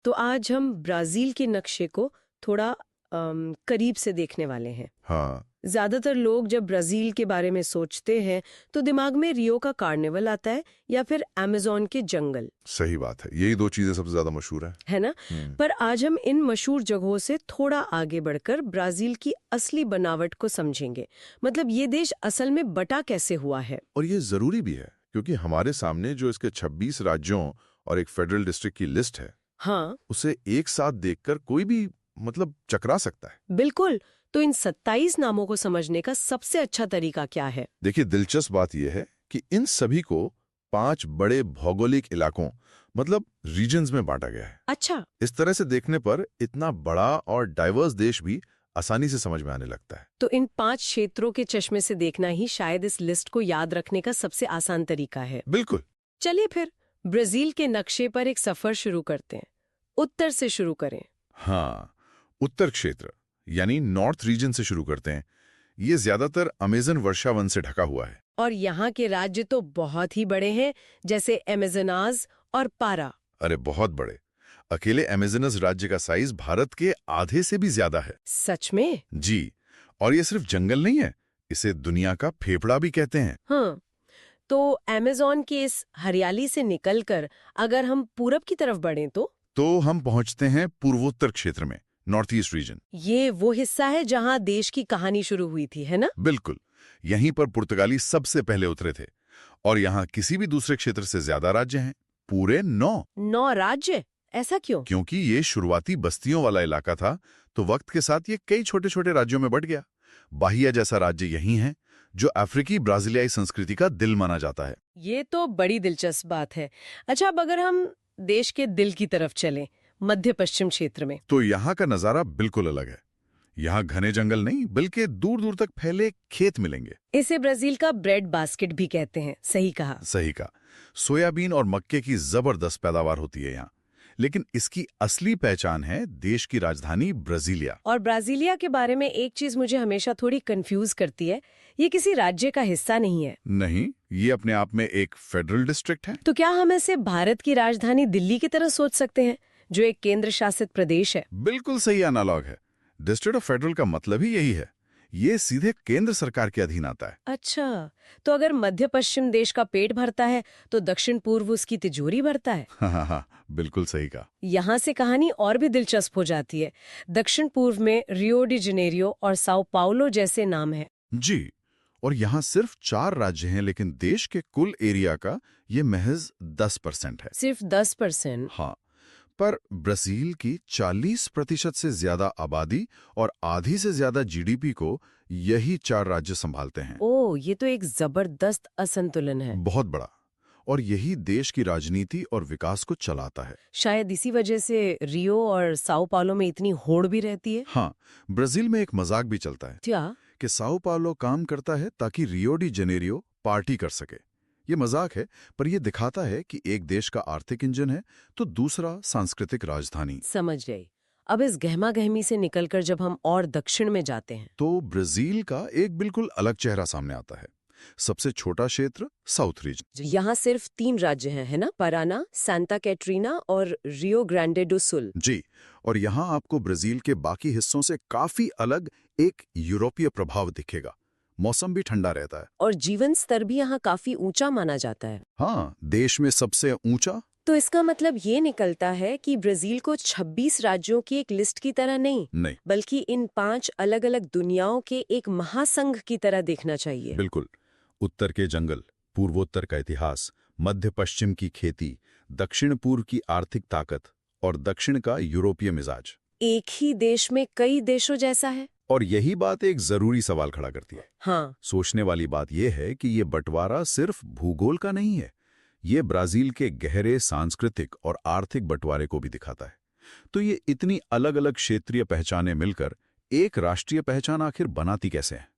तो आज हम ब्राजील के नक्शे को थोड़ा करीब से देखने वाले हैं। हाँ। ज्यादातर लोग जब ब्राजील के बारे में सोचते हैं तो दिमाग में रियो का कार्निवल आता है या फिर अमेज़न के जंगल। सही बात है, यही दो चीजें सबसे ज्यादा मशहूर है ना? पर आज हम इन मशहूर जगहों से थोड़ा आगे बढ़कर ब्राजील की असली बनावट को समझेंगे। मतलब ये देश असल में बटा कैसे हुआ है। और ये जरूरी भी है क्योंकि हमारे सामने जो इसके 26 राज्यों और एक फेडरल डिस्ट्रिक्ट की लिस्ट है, हाँ, उसे एक साथ देखकर कोई भी चकरा सकता है। बिल्कुल। तो इन 27 नामों को समझने का सबसे अच्छा तरीका क्या है? देखिए, दिलचस्प बात यह है कि इन सभी को 5 बड़े भौगोलिक इलाकों रीजन्स में बांटा गया है। अच्छा। इस तरह से देखने पर इतना बड़ा और डाइवर्स देश भी आसानी से समझ में आने लगता है। तो इन 5 क्षेत्रों के चश्मे से देखना ही शायद इस लिस्ट को याद रखने का सबसे आसान तरीका है। बिल्कुल। चलिए फिर ब्राजील के नक्शे पर एक सफर शुरू करते हैं। उत्तर से शुरू करें। हाँ, उत्तर क्षेत्र यानी नॉर्थ रीजन से शुरू करते हैं। ये ज्यादातर अमेज़न वर्षावन से ढका हुआ है। और यहाँ के राज्य तो बहुत ही बड़े हैं, जैसे अमेज़नास और पारा। अरे बहुत बड़े। अकेले अमेज़नस राज्य का साइज भारत के आधे से भी ज्यादा है। सच में? जी। और ये सिर्फ जंगल नहीं है, इसे दुनिया का फेफड़ा भी कहते हैं। हाँ, तो अमेज़न के इस हरियाली से निकलकर अगर हम पूरब की तरफ बढ़ें तो हम पहुंचते हैं पूर्वोत्तर क्षेत्र में, नॉर्थ ईस्ट रीजन। ये वो हिस्सा है जहाँ देश की कहानी शुरू हुई थी, है ना? बिल्कुल। यहीं पर पुर्तगाली सबसे पहले उतरे थे और यहाँ किसी भी दूसरे क्षेत्र से ज्यादा राज्य हैं। पूरे 9 राज्य। ऐसा क्यों? क्योंकि ये शुरुआती बस्तियों वाला इलाका था, तो वक्त के साथ ये कई छोटे छोटे राज्यों में बंट गया। बाहिया जैसा राज्य यही है, जो अफ्रीकी ब्राजीलियाई संस्कृति का दिल माना जाता है। ये तो बड़ी दिलचस्प बात है। अच्छा, अब अगर हम देश के दिल की तरफ चलें, मध्य पश्चिम क्षेत्र में, तो यहाँ का नजारा बिल्कुल अलग है। यहाँ घने जंगल नहीं, बल्कि दूर दूर तक फैले खेत मिलेंगे। इसे ब्राजील का ब्रेड बास्केट भी कहते हैं। सही कहा। सही कहा। सोयाबीन और मक्के की जबरदस्त पैदावार होती है यहाँ। लेकिन इसकी असली पहचान है देश की राजधानी ब्राजीलिया। और ब्राजीलिया के बारे में एक चीज मुझे हमेशा थोड़ी कंफ्यूज करती है, ये किसी राज्य का हिस्सा नहीं है। नहीं, ये अपने आप में एक फेडरल डिस्ट्रिक्ट है। तो क्या हम इसे भारत की राजधानी दिल्ली की तरह सोच सकते हैं, जो एक केंद्र शासित प्रदेश है? बिल्कुल सही एनालॉग है। डिस्ट्रिक्ट ऑफ फेडरल का मतलब ही यही है। ये सीधे केंद्र सरकार के अधीन आता है। अच्छा, तो अगर मध्य पश्चिम देश का पेट भरता है तो दक्षिण पूर्व उसकी तिजोरी भरता है। हाँ, बिल्कुल सही कहा। यहाँ से कहानी और भी दिलचस्प हो जाती है। दक्षिण पूर्व में रियो डी जनेरियो और साओ पाउलो जैसे नाम हैं। जी। और यहाँ सिर्फ 4 राज्य हैं, लेकिन देश के कुल एरिया का ये महज 10% है। सिर्फ 10%? हाँ, पर ब्राजील की 40% से ज्यादा आबादी और आधी से ज्यादा जीडीपी को यही 4 राज्य संभालते हैं। ओह, ये तो एक जबरदस्त असंतुलन है। बहुत बड़ा। और यही देश की राजनीति और विकास को चलाता है। शायद इसी वजह से रियो और साओ पाउलो में इतनी होड़ भी रहती है। हाँ, ब्राजील में एक मजाक भी चलता है क्या? कि साओ पाउलो काम करता है ताकि रियो डी जेनेरियो पार्टी कर सके। ये मजाक है, पर यह दिखाता है कि एक देश का आर्थिक इंजन है तो दूसरा सांस्कृतिक राजधानी। समझ गई। अब इस गहमा गहमी से निकलकर जब हम और दक्षिण में जाते हैं तो ब्राजील का एक बिल्कुल अलग चेहरा सामने आता है। सबसे छोटा क्षेत्र साउथ रीजन। यहाँ सिर्फ 3 राज्य हैं, है ना? पराना, सांता कैटरीना और रियो ग्रांडे डो सुल। जी। और यहाँ आपको ब्राजील के बाकी हिस्सों से काफी अलग एक यूरोपीय प्रभाव दिखेगा। मौसम भी ठंडा रहता है और जीवन स्तर भी यहाँ काफी ऊंचा माना जाता है। हाँ, देश में सबसे ऊंचा। तो इसका मतलब ये निकलता है कि ब्राजील को 26 राज्यों की एक लिस्ट की तरह नहीं, बल्कि इन 5 अलग अलग दुनियाओं के एक महासंघ की तरह देखना चाहिए। बिल्कुल। उत्तर के जंगल, पूर्वोत्तर का इतिहास, मध्य पश्चिम की खेती, दक्षिण पूर्व की आर्थिक ताकत और दक्षिण का यूरोपीय मिजाज। एक ही देश में कई देशों जैसा है। और यही बात एक जरूरी सवाल खड़ा करती है। हाँ। सोचने वाली बात यह है कि ये बंटवारा सिर्फ भूगोल का नहीं है, ये ब्राजील के गहरे सांस्कृतिक और आर्थिक बंटवारे को भी दिखाता है। तो ये इतनी अलग अलग क्षेत्रीय पहचानें मिलकर एक राष्ट्रीय पहचान आखिर बनाती कैसे हैं?